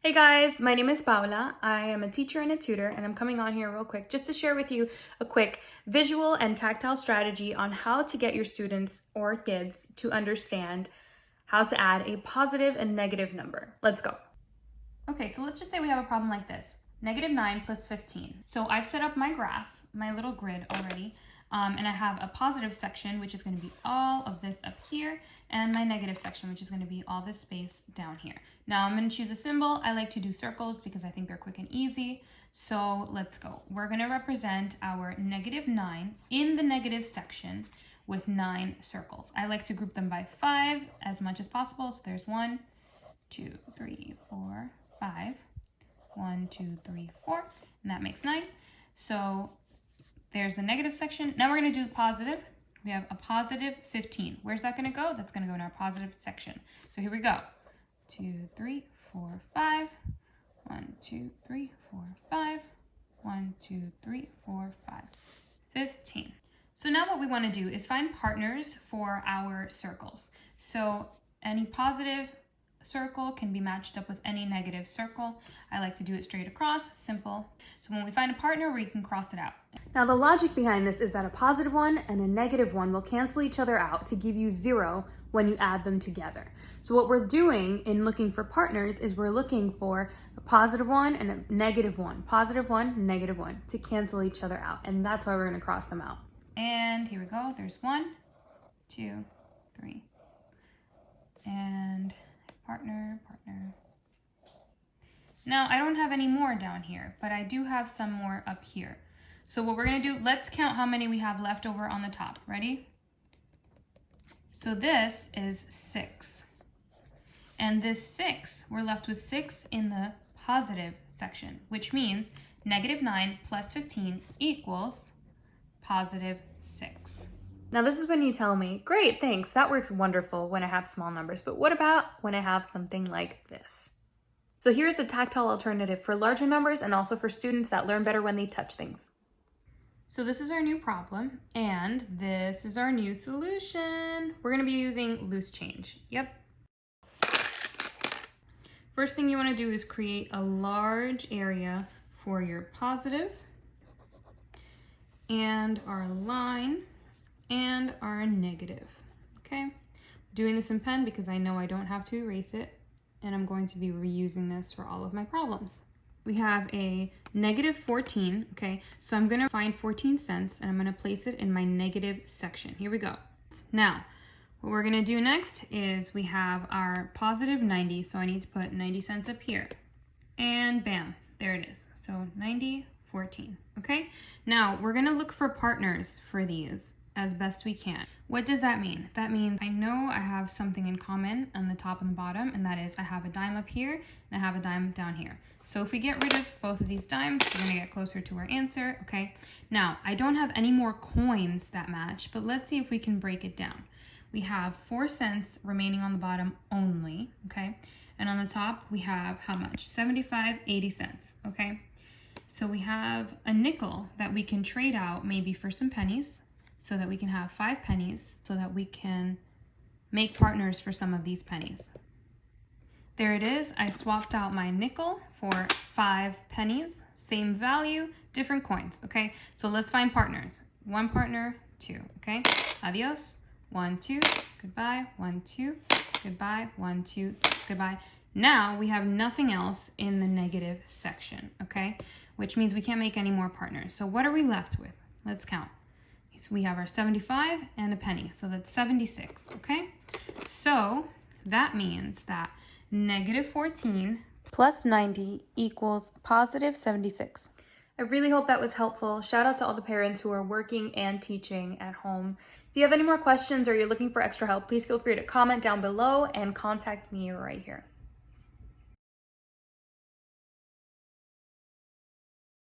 Hey guys, my name is Paula. I am a teacher and a tutor, and I'm coming on here real quick just to share with you a quick visual and tactile strategy on how to get your students or kids to understand how to add a positive and negative number. Let's go. Okay, so let's just say we have a problem like this. -9 plus 15. So I've set up my graph, my little grid already, and I have a positive section, which is going to be all of this up here, and my negative section, which is going to be all this space down here. Now I'm going to choose a symbol. I like to do circles because I think they're quick and easy. So let's go. We're going to represent our -9 in the negative section with 9 circles. I like to group them by 5 as much as possible. So there's 1, 2, 3, 4, 5. 1, 2, 3, 4, and that makes 9. So there's the negative section. Now we're going to do positive. We have a positive 15. Where's that going to go? That's going to go in our positive section. So here we go. 2, 3, 4, 5. 1, 2, 3, 4, 5. 1, 2, 3, 4, 5. 15. So now what we want to do is find partners for our circles. So any positive circle can be matched up with any negative circle. I like to do it straight across, simple. So when we find a partner, we can cross it out. Now the logic behind this is that a positive one and a negative one will cancel each other out to give you 0 when you add them together. So what we're doing in looking for partners is we're looking for a positive one and a negative one, positive one, negative one, to cancel each other out. And that's why we're going to cross them out. And here we go. There's 1, 2, 3. And partner. Now I don't have any more down here, but I do have some more up here. So what we're gonna do, let's count how many we have left over on the top. Ready? So this is 6. And this 6, we're left with 6 in the positive section, which means -9 plus 15 equals positive 6. Now this is when you tell me, great, thanks, that works wonderful when I have small numbers, but what about when I have something like this? So here's the tactile alternative for larger numbers and also for students that learn better when they touch things. So this is our new problem, and this is our new solution. We're gonna be using loose change, yep. First thing you wanna do is create a large area for your positive and our line and our negative, okay? I'm doing this in pen because I know I don't have to erase it, and I'm going to be reusing this for all of my problems. We have a -14, okay? So I'm gonna find 14 cents and I'm gonna place it in my negative section. Here we go. Now, what we're gonna do next is we have our positive 90, so I need to put 90 cents up here. And bam, there it is. So 90, 14, okay? Now, we're gonna look for partners for these as best we can. What does that mean? That means I know I have something in common on the top and the bottom, and that is I have a dime up here and I have a dime down here. So if we get rid of both of these dimes, we're gonna get closer to our answer, okay? Now, I don't have any more coins that match, but let's see if we can break it down. We have 4 cents remaining on the bottom only, okay? And on the top, we have how much? 75, 80 cents, okay? So we have a nickel that we can trade out maybe for some pennies, so that we can have 5 pennies, so that we can make partners for some of these pennies. There it is. I swapped out my nickel for 5 pennies, same value, different coins, okay? So let's find partners. 1 partner, 2, okay? Adios. 1, 2, goodbye. 1, 2, goodbye. 1, 2, goodbye. Now we have nothing else in the negative section, okay? Which means we can't make any more partners. So what are we left with? Let's count. We have our 75 and a penny, so that's 76, okay? So that means that -14 plus 90 equals positive 76. I really hope that was helpful. Shout out to all the parents who are working and teaching at home. If you have any more questions or you're looking for extra help, please feel free to comment down below and contact me right here.